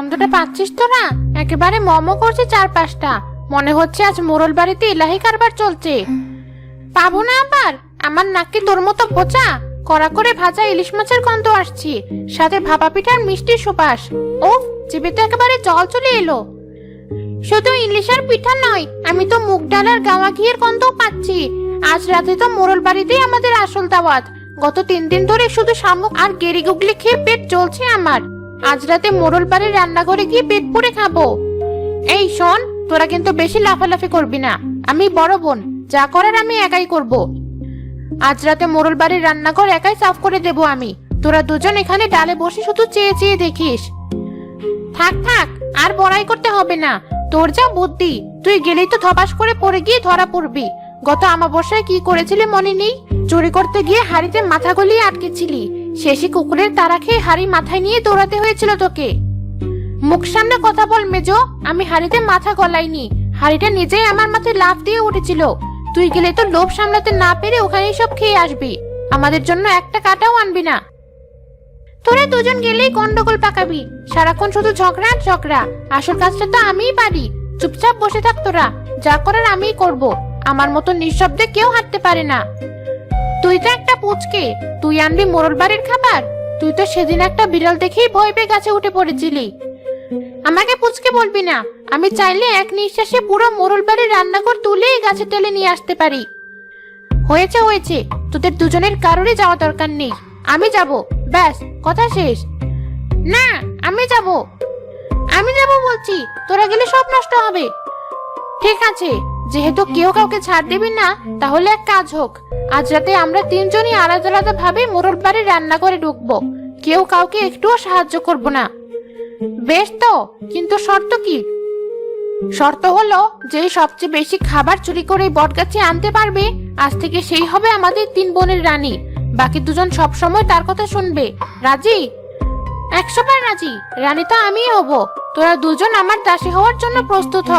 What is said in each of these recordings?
গন্ধটা পাচ্ছিস তোরা? একেবারে মমো করছে চারপাশটা। মনে হচ্ছে আজ মোড়ল বাড়িতে ইলাহি কারবার চলছে। পাবো না আবার? আমার নাকি তোর মতো বোচা? কড়া করে ভাজা ইলিশ মাছের গন্ধ আসছে, সাথে ভাপা পিঠার মিষ্টি সুবাস। ওফ, জিভে তো একেবারে জল চলে এলো। শুধু ইলিশ আর পিঠা নয়, আমি তো মুগ ডাল আর গাওয়া ঘিয়ের গন্ধও পাচ্ছি। আজ রাতে তো মোড়ল বাড়িতেই আমাদের আসল দাওয়াত। গত 3 দিন ধরে শুধু শামুক আর গেরি গুগলি খেয়ে পেট চলছে আমার। আজ রাতে মোড়ল বাড়ির রান্নাঘরে গিয়ে পেট পুড়ে খাবো। এই শোন, তোরা কিন্তু বেশি লাফালাফি করবি না। আমি বড় বোন, যা করার আমি একাই করব। আজ রাতে মোড়ল বাড়ির রান্নাঘর একাই সাফ করে দেব আমি। তোরা দুজন এখানে ডালে বসে শুধু চেয়ে চেয়ে দেখিস। থাক থাক, আর বড়াই করতে হবে না। তোর যা বুদ্ধি, তুই গেলেই তো ধপাস করে পড়ে গিয়ে ধরা পড়বি। গত আমাবস্যায় কি করেছিলি মনে নেই? চুরি করতে গিয়ে হাড়িতে মাথা গলিয়ে আটকেছিলি। শেষে কুকুরের তাড়া খেয়ে হাড়ি মাথায় নিয়ে দৌড়াতে হয়েছিল তোকে। মুখ সামনে কথা বল মেজো, আমি হাড়িতে মাথা গলাইনি। হাড়িটা নিজেই আমার মাথায় লাফ দিয়ে উঠেছিল। তুই গেলে তো লোভ সামলাতে না পেরে ওখানেই সব খেয়ে আসবি। আমাদের জন্য একটা কাটাও আনবি না। তোরা দুজন গেলেই গন্ডগোল পাকাবি। সারাক্ষণ শুধু ঝগড়া আর ঝগড়া। আসল কাজটা তো আমিই পারি। চুপচাপ বসে থাক তোরা, যা করার আমিই করব। আমার মতো নিঃশব্দে কেউ হাঁটতে পারে না। তুই তো একটা পুচকে, তুই আনবি মোড়ল বাড়ির খাবার? তুই তো সেদিন একটা বিড়াল দেখেই ভয় পেয়ে গাছে উঠে পড়েছিলি। আমাকে পুচকে বলবি না। আমি চাইলে এক নিঃশ্বাসে পুরো মোড়ল বাড়ির রান্নাঘর তুলেই গাছে টেনে নিয়ে আসতে পারি। হয়েছে হয়েছে, তোদের দুজনের কারোরই যাওয়া দরকার নেই। আমি যাব, ব্যাস, কথা শেষ। না, আমি যাব। আমি যাব বলছি, তোরা গেলে সব নষ্ট হবে। ঠিক আছে, যেহেতু কেউ কাউকে ছাড় দিবি না, তাহলে এক কাজ হোক। আজ রাতে আমরা 3 জনই আলাদা আলাদা ভাবে মোড়ল বাড়ির রান্না করে ঢুকবো। কেউ কাউকে একটুও সাহায্য করব না। বেশ তো, কিন্তু শর্ত কি? শর্ত হলো, যে সবচেয়ে বেশি খাবার চুরি করে বটগাছে আনতে পারবে, আজ থেকে সেই হবে আমাদের 3 বোনের রানী। বাকি দুজন সব সময় তার কথা শুনবে। রাজি? 100 বার রাজি। রানী তো আমিই হব। তোরা দুজন আমার দাসী হওয়ার জন্য প্রস্তুত হ।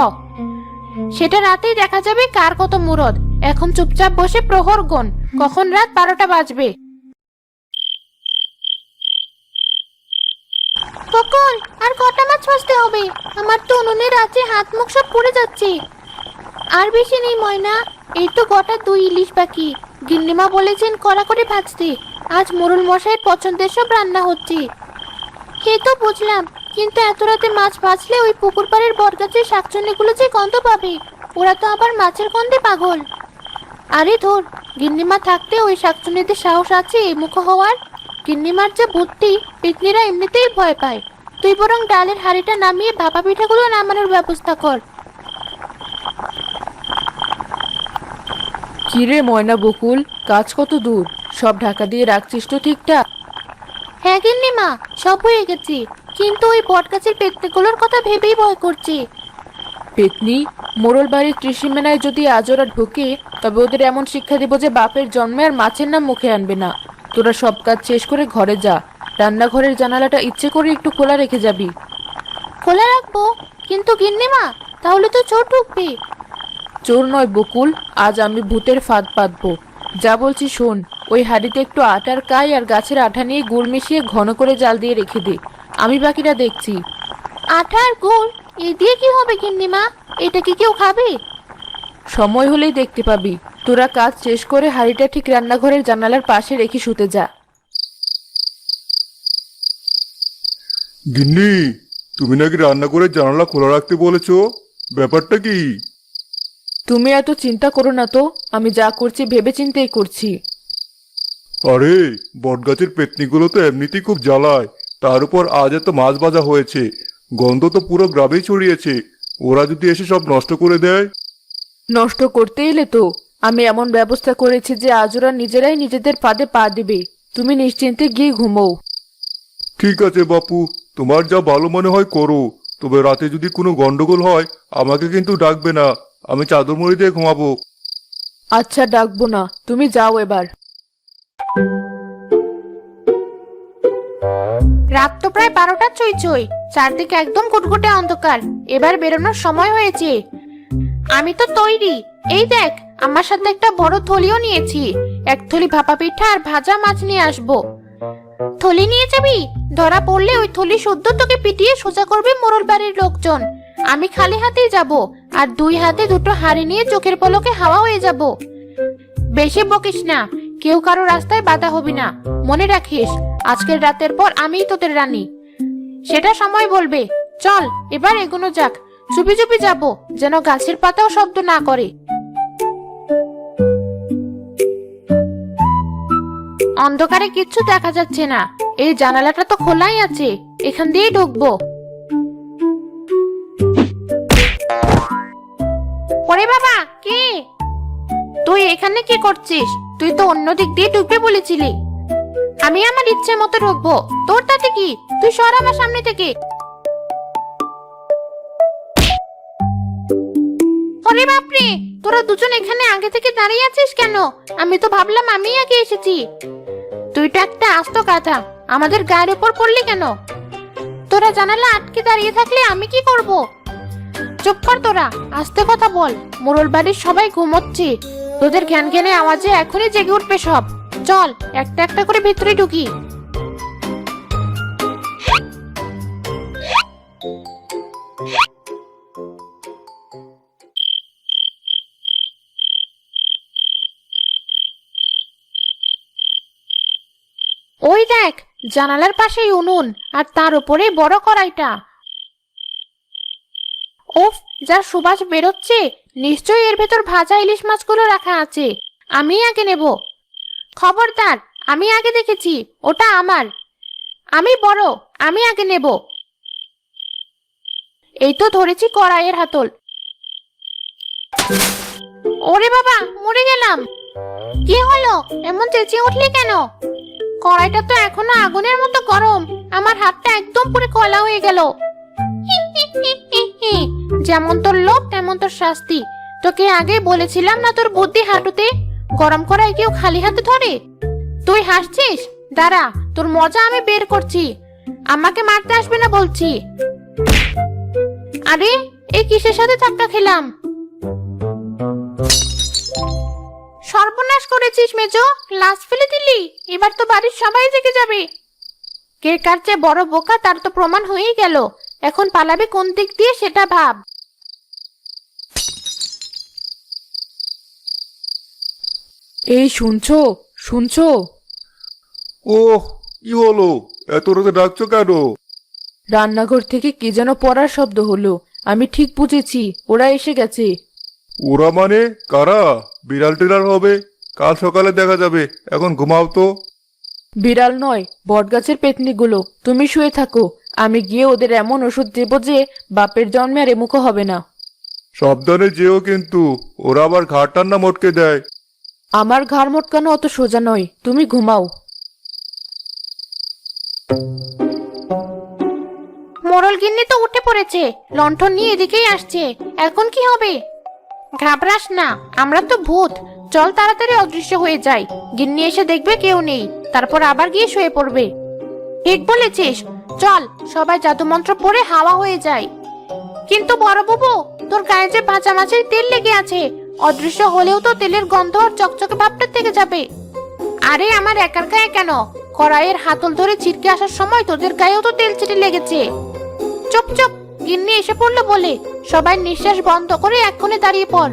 সেটা রাতেই দেখা যাবে কার কত মুরদ। এখন চুপচাপ বসে প্রহর গুন, কখন রাত 12টা বাজবে। কখন আর কটা মাছ ভাজতে হবে? আমার তো উনুনের আছে, হাত মুখ সব পুড়ে যাচ্ছে। আর বেশি নেই ময়না, এই তো গোটা 2 ইলিশ বাকি। গিন্নিমা বলেছেন কড়া করে ভাজতে। আজ মোড়ল মশাইয়ের পছন্দের সব রান্না হচ্ছে। সে তো বুঝলাম, কিন্তু এত রাতে মাছ ভাজলে ওই পুকুর পাড়ের বটগাছের শাকচুন্নিগুলো যে গন্ধ পাবে, ওরা তো আবার মাছের গন্ধে পাগল। আরে ধর, গিন্নিমা থাকতে ওই শাকচুন্নিদের সাহস আছে এই মুখো হওয়ার? গিন্নিমার যে বুদ্ধি, পেতনিরা এমনিতেই ভয় পায়। তুই বরং ডালের হাঁড়িটা নামিয়ে ভাপা পিঠাগুলো নামানোর ব্যবস্থা কর। কিরে ময়না বকুল, কাজ কত দূর? সব ঢাকা দিয়ে রাখছিস তো ঠিকঠাক? হ্যাঁ গিন্নিমা, সব হয়ে গেছে, কিন্তু ওই বটগাছের পেতনিগুলোর কথা ভেবেই ভয় করছে। পেতনি? মোড়ল বাড়ির ত্রিসীমানায় যদি আজ ওরা ঢোকে, তবে ওদের এমন শিক্ষা দিব যে বাপের জন্মে আর মাছের নাম মুখে আনবে না। তোরা সব কাজ শেষ করে ঘরে যা। রান্নাঘরের জানালাটা ইচ্ছে করে একটু খোলা রেখে যাবি। খোলা রাখবো? কিন্তু গিন্নিমা, তাহলে তো চোর ঢুকবে। চোর নয় বকুল, আজ আমি ভূতের ফাঁদ পাতবো। যা বলছি শোন, ওই হাঁড়িতে একটু আটার কাই আর গাছের আঠা নিয়ে গুড় মিশিয়ে ঘন করে জাল দিয়ে রেখে দে। আমি বাকিটা দেখছি। আঠা আর গুড়? এ দিয়ে কি হবে গিন্নিমা? এটা কি কেউ খাবে? সময় হলেই দেখতে পাবি। তোরা কাজ শেষ করে হাঁড়িটা ঠিক রান্নাঘরের জানালার পাশে রেখে শুতে যা। গিন্নি, তুমি নাকি রান্নাঘরের জানালা খোলা রাখতে বলেছো, ব্যাপারটা কি? তুমি এত চিন্তা করো না তো, আমি যা করছি ভেবে চিন্তেই করছি। আরে, বটগাছের পেতনিগুলো তো এমনিতেই খুব জ্বালায়, তার উপর আজ এত মাছ ভাজা হয়েছে, গন্ধ তো পুরো গ্রামেই ছড়িয়েছে। ওরা যদি এসে সব নষ্ট করে দেয়? নষ্ট করতে এলে তো আমি এমন ব্যবস্থা করেছি যে আজ ওরা নিজেরাই নিজেদের ফাঁদে পা দিবে। তুমি নিশ্চিন্তে গিয়ে ঘুমোও। ঠিক আছে বাপু, তোমার যা ভালো মনে হয় করো। তবে রাতে যদি কোনো গন্ডগোল হয়, আমাকে কিন্তু ডাকবে না। আমি চাদর মুড়ি দিয়ে ঘুমাবো। আচ্ছা, ডাকবো না, তুমি যাও এবার। রাত তো প্রায় 12টা ছুঁই ছুঁই, চারদিকে একদম কুটকুটে অন্ধকার। এবার বেরোনোর সময় হয়েছে। আমি তো তৈরি। এই দেখ, আমার সাথে একটা বড় থলিও নিয়েছি। 1 থলি ভাপা পিঠা আর ভাজা মাছ নিয়ে আসবো। থলি নিয়ে যাবি? ধরা পড়লে ওই থলি শুদ্ধ তোকে পিটিয়ে সোজা করবে মোড়ল বাড়ির লোকজন। আমি খালি হাতেই যাব, আর 2 হাতে দুটো হাড়ি নিয়ে চোখের পলকে হাওয়া হয়ে যাব। বেশি বকিস না, কেউ কারো রাস্তায় বাধা হবি না। মনে রাখিস, আজকের রাতের পর আমিই তোদের রানী। সেটা সময় বলবে। চল এবার এগোনো যাক, চুপি চুপি যাব, যেন গাছের পাতাও শব্দ না করে। অন্ধকারে কিচ্ছু দেখা যাচ্ছে না, এই জানালাটা তো খোলাই আছে, এখান দিয়েই ঢুকবো। ওরে বাবা, কে? তুই এখানে কি করছিস? তুই তো অন্য দিক দিয়ে ঢুকবে বলেছিলি। আমি আমার ইচ্ছে মতো ঢুকবো, তোর তাতে কি? তুই সর আমার সামনে থেকে। ওরে বাপরে, তোরা দুজন এখানে আগে থেকে দাঁড়িয়ে আছিস কেন? আমি তো ভাবলাম আমি আগে এসেছি। তুই তো একটা আস্ত গাধা, আমাদের গায়ের উপর পড়লি কেন? তোরা জানালা আটকে দাঁড়িয়ে থাকলে আমি কি করব? চুপ কর তোরা, আস্তে কথা বল। মোড়ল বাড়ির সবাই ঘুমোচ্ছে, তোদের জ্ঞান জ্ঞানে আওয়াজে এখনই জেগে উঠবে সব। চল একটা একটা করে ভিতরে ঢুকি। ওই দেখ, জানালার পাশেই উনুন, আর তার উপরে বড় কড়াইটা। উফ, যা সুবাস বেরোচ্ছে! নিশ্চয়ই এর ভেতর ভাজা ইলিশ মাছগুলো রাখা আছে। আমি আগে নেব। খবরদার, আমি আগে দেখেছি, ওটা আমার। আমি বড়, আমি আগে নেব। এই তো ধরেছি কড়াইয়ের হাতল। ওরে বাবা, মরে গেলাম। কি হলো? এমন চেঁচিয়ে উঠলি কেন? কড়াইটা তো এখনো আগুনের মতো গরম, আমার হাতটা একদম পুরো কয়লা হয়ে গেল। যেমন তোর লোভ তেমন তোর শাস্তি। তোকে আগে বলেছিলাম না তোর বুদ্ধি হাঁটুতে? গরম কড়াই কেউ খালি হাতে ধরে? তুই হাসছিস? দাঁড়া, তোর মজা আমি বের করছি। আমাকে মারতে আসবে না বলছি। আরে, এই কিসের সাথে ধাক্কা খেলাম? সর্বনাশ করেছিস মেজো, গ্লাস ফেলে দিলি। এবার তো বাড়ির সবাই জেগে যাবে। কে কার চেয়ে বড় বোকা তার তো প্রমাণ হয়েই গেল। এখন পালাবে কোন দিক দিয়ে সেটা ভাব। এই শুনছো শুনছো? ওহ, কি হলো? এত রাতে ডাকছো কেন? রান্নাঘর থেকে কি যেন পড়ার শব্দ হলো। আমি ঠিক বুঝেছি, ওরা এসে গেছে। ওরা মানে কারা? বিড়াল টিড়াল হবে, কাল সকালে দেখা যাবে। এখন ঘুমাও তো। বিড়াল নয়, বটগাছের পেতনিগুলো। তুমি শুয়ে থাকো, আমি গিয়ে ওদের এমন ওষুধ দেবো যে বাপের জন্মে আর এমুখো হবে না। সাবধানে যেও কিন্তু, ওরা আবার ঘাড় টান্না মটকে দেয়। আমার ঘাড় মটকানো অত সোজা নয়, তুমি ঘুমাও। মোড়ল গিন্নি তো উঠে পড়েছে, লণ্ঠন নিয়ে এদিকেই আসছে। এখন কি হবে? ঘাবড়াস না, আমরা তো ভূত। চল তাড়াতাড়ি অদৃশ্য হয়ে যাই। গিন্নি এসে দেখবে কেউ নেই, তারপর আবার গিয়ে শুয়ে পড়বে। ঠিক বলেছিস, চল সবাই জাদু মন্ত্র পড়ে হাওয়া হয়ে যায়। কিন্তু বড় বাবু, তোর গায়ে যে ভাজা মাছের তেল লেগে আছে, অদৃশ্য হলেও তো তেলের গন্ধ আর চকচকে ভাবটা থেকে যাবে। আরে আমার একার গায়ে কেন? কড়াইয়ের হাতল ধরে ছিটকে আসার সময় তোদের গায়েও তো তেল ছিটে লেগেছে। চুপ চুপ, গিন্নি এসে পড়লো বলে সবাই নিঃশ্বাস বন্ধ করে এক্ষুনি দাঁড়িয়ে পড়।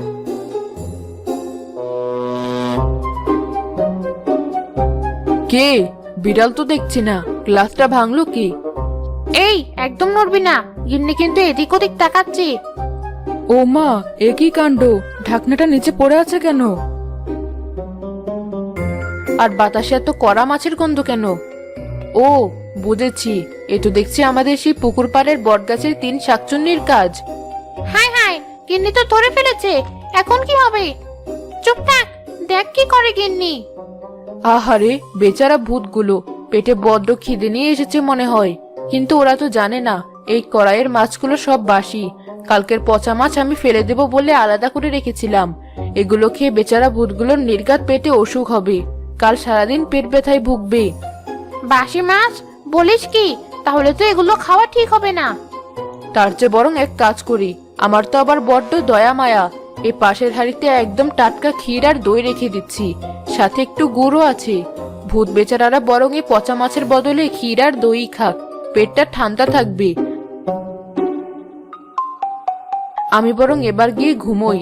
কে? বিড়াল তো দেখছি না, গ্লাসটা ভাঙলো কি? এই, একদম নড়বি না, গিন্নি কিন্তু এদিক ওদিক তাকাচ্ছে। ও মা, এ কি কাণ্ড! ঢাকনাটা নিচে পড়ে আছে কেন? আর বাতাসে এত কড়া মাছের গন্ধ কেন? ও, বুঝেছি, এ তো দেখছি আমাদের সেই পুকুর পাড়ের বটগাছের 3 শাকচুন্নির কাজ। হায় হায়, গিন্নি তো ধরে ফেলেছে। এখন কি হবে? চুপ থাক, দেখ কি করে গিন্নি। আহারে, বেচারা ভূতগুলো পেটে বড্ড খিদে নিয়ে এসেছে মনে হয়। কিন্তু ওরা তো জানে না এই কড়াইয়ের মাছগুলো সব বাসি। কালকের পচা মাছ আমি ফেলে দেব বলে আলাদা করে রেখেছিলাম। এগুলো খেয়ে বেচারা ভূতগুলোর নির্ঘাত পেটে অসুখ হবে, কাল সারাদিন পেট ব্যথায় ভুগবে। বাসি মাছ বলিস কি? তাহলে তো এগুলো খাওয়া ঠিক হবে না। তার চেয়ে বরং এক কাজ করি, আমার তো আবার বড্ড দয়া মায়া। এই পাশের হাড়িতে একদম টাটকা ক্ষীর আর দই রেখে দিচ্ছি, সাথে একটু গুড়ও আছে। ভূত বেচারারা বরং এই পচা মাছের বদলে ক্ষীর আর দই খাক, পেটটা ঠান্ডা থাকবে। আমি বরং এবার গিয়ে ঘুমোই।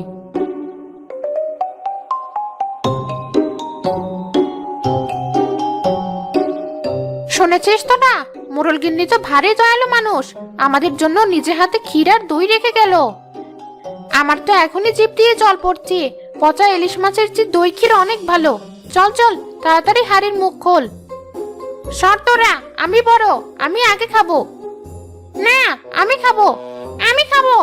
শুনেছিস তো না, মোরল গিন্নি তো ভারী দয়ালু মানুষ, আমাদের জন্য নিজে হাতে ক্ষীর আর দই রেখে গেল। আমার তো এখনই জিভ দিয়ে জল পড়ছে। পচা ইলিশ মাছের চেয়ে দই ক্ষীর অনেক ভালো। চল চল, তাড়াতাড়ি হাড়ির মুখ খোল। সর তোরা, আমি বড়, আমি আগে খাবো। না, আমি খাবো, আমি খাবো।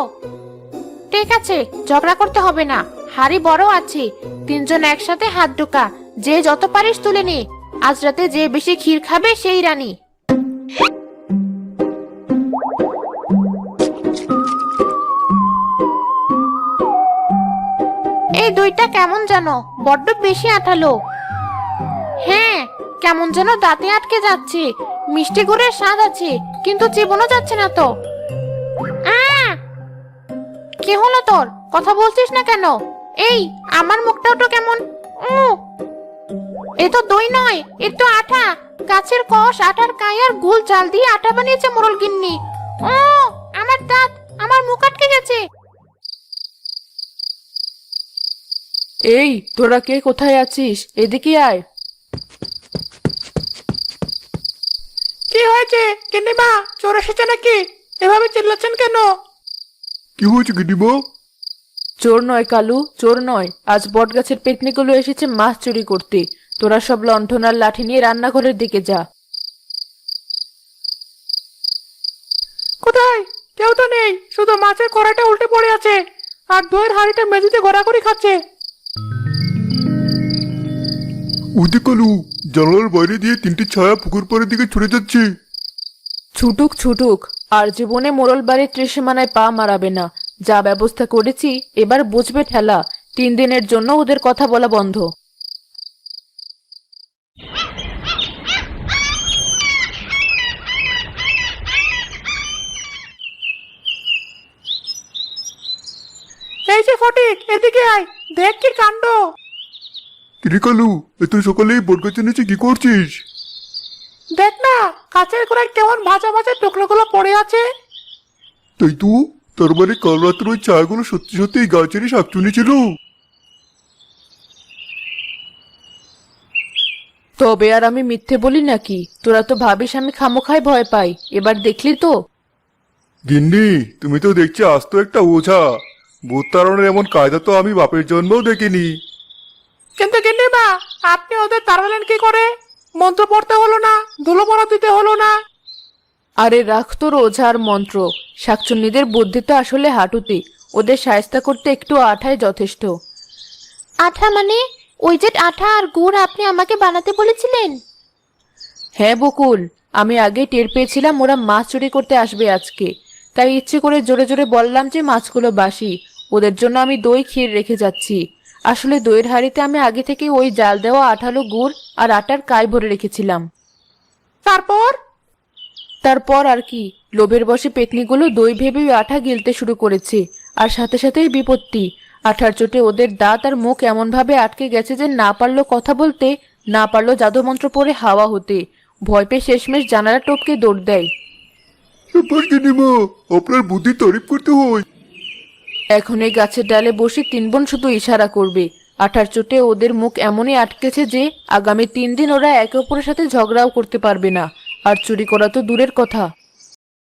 ঠিক আছে, ঝগড়া করতে হবে না, হাড়ি বড় আছে। তিনজন একসাথে হাত ঢোকা, যে যত পারিস তুলে নে। আজ রাতে যে বেশি ক্ষীর খাবে সেই রানী। এই দইটা কেমন জানো, বড্ড বেশি আঠালো। হ্যাঁ, কেমন যেন দাঁতে আটকে যাচ্ছে। মিষ্টি গুড়ের স্বাদ আছে, কিন্তু চিবোনো যাচ্ছে না তো। কি হলো তোর, কথা বলছিস না কেন? এই, আমার মুখটাও তো কেমন। এ তো দই নয়, এ তো আঠা। গাছের কষ, আটার কায়ার গুল চাল দিয়ে আটা বানিয়েছে মোরল গিন্নি। ও, আমার দাঁত, আমার মুখ আটকে গেছে। এই, তোরা কে কোথায় আছিস? এদিকে আয়। কি হয়েছে গিন্নিমা, চোর এসেছে নাকি? এভাবে চিল্লাচ্ছেন কেন? কি হয়েছে গিন্নিমা? চোর নয় কালু, চোর নয়। আজ বটগাছের পেতনিগুলো এসেছে মাছ চুরি করতে। তোরা সব লণ্ঠন আর লাঠি নিয়ে রান্নাঘরের দিকে যা। কোথায়? কেউ তো নেই, শুধু মাছের কড়াইটা উল্টে পড়ে আছে আর দইয়ের হাঁড়িটা মেঝেতে ঘোরাঘুরি খাচ্ছে। ওই কালু, জানালার বাইরে দিয়ে তিনটি ছায়া পুকুর পাড়ের দিকে ছুটে যাচ্ছে। ছুটুক ছুটুক, আর জীবনে মোরল বাড়ির ত্রিসীমানায় পা মারাবে না। যা ব্যবস্থা করেছি এবার বুঝবে ঠেলা। 3 দিনের জন্য ওদের কথা বলা বন্ধ। এই যে ফটিক, এদিকে আয়, দেখ কি কাণ্ড। কিরে কালু, এত সকালেই বটগাছের নিচে কি করছিস? দেখ না, কাছের গোড়ায় কেমন ভাজা ভাজা টুকরোগুলো পড়ে আছে। তাই তো, তার মানে কাল রাত্রে ওই ছায়াগুলো সত্যি সত্যি এই গাছেরই শাকচুনি ছিল। তবে আর আমি মিথ্যে বলি নাকি? তোরা তো ভাবিস আমি খামোখায় ভয় পাই। এবার দেখলি তো। গিন্নি, তুমি তো দেখছি আস্ত একটা ওঝা। ভূত তাড়ানোর এমন কায়দা তো আমি বাপের জন্মেও দেখিনি। কিন্তু গিন্নিমা, আপনি ওদের তাড়ালেন কি করে? মন্ত্র পড়তে হলো না, ধুলো পড়া দিতে হলো না। আরে রাখ তোর ওঝার মন্ত্র। শাকচুন্নিদের বুদ্ধি তো আসলে হাঁটুতে। ওদের সায়স্তা করতে একটু আঠাই যথেষ্ট। আঠা মানে? ওই যে আঠা আর গুড় আপনি আমাকে বানাতে বলেছিলেন? হ্যাঁ বকুল, আমি আগে টের পেয়েছিলাম ওরা মাছ চুরি করতে আসবে আজকে। তাই ইচ্ছে করে জোরে জোরে বললাম যে মাছগুলো বাসি। ওদের জন্য আমি দই ক্ষীর রেখে যাচ্ছি। আসলে দইয়ের হাঁড়িতে আমি আগে থেকে ওই জাল দেওয়া আঠালো গুড় আর আটার কাই ভরে রেখেছিলাম। তারপর আর কি, লোভের বশে পেতনিগুলো দই ভেবে ওই আঠা গিলতে শুরু করেছে। আর সাথে সাথেই বিপত্তি। আঠার চোটে ওদের দাঁত আর মুখ এমন ভাবে আটকে গেছে যে না পারলো কথা বলতে, না পারলো জাদুমন্ত্র পড়ে হাওয়া হতে। ভয় পেয়ে শেষমেশ জানালা টপকে দৌড় দেয়। এবার গিন্নিমা, আপনার বুদ্ধি তারিফ করতে হয়। এখন এই গাছের ডালে বসে 3 বোন শুধু ইশারা করবে। আঠার চোটে ওদের মুখ এমনই আটকেছে যে আগামী 3 দিন ওরা একে অপরের সাথে ঝগড়াও করতে পারবে না। আর চুরি করা তো দূরের কথা।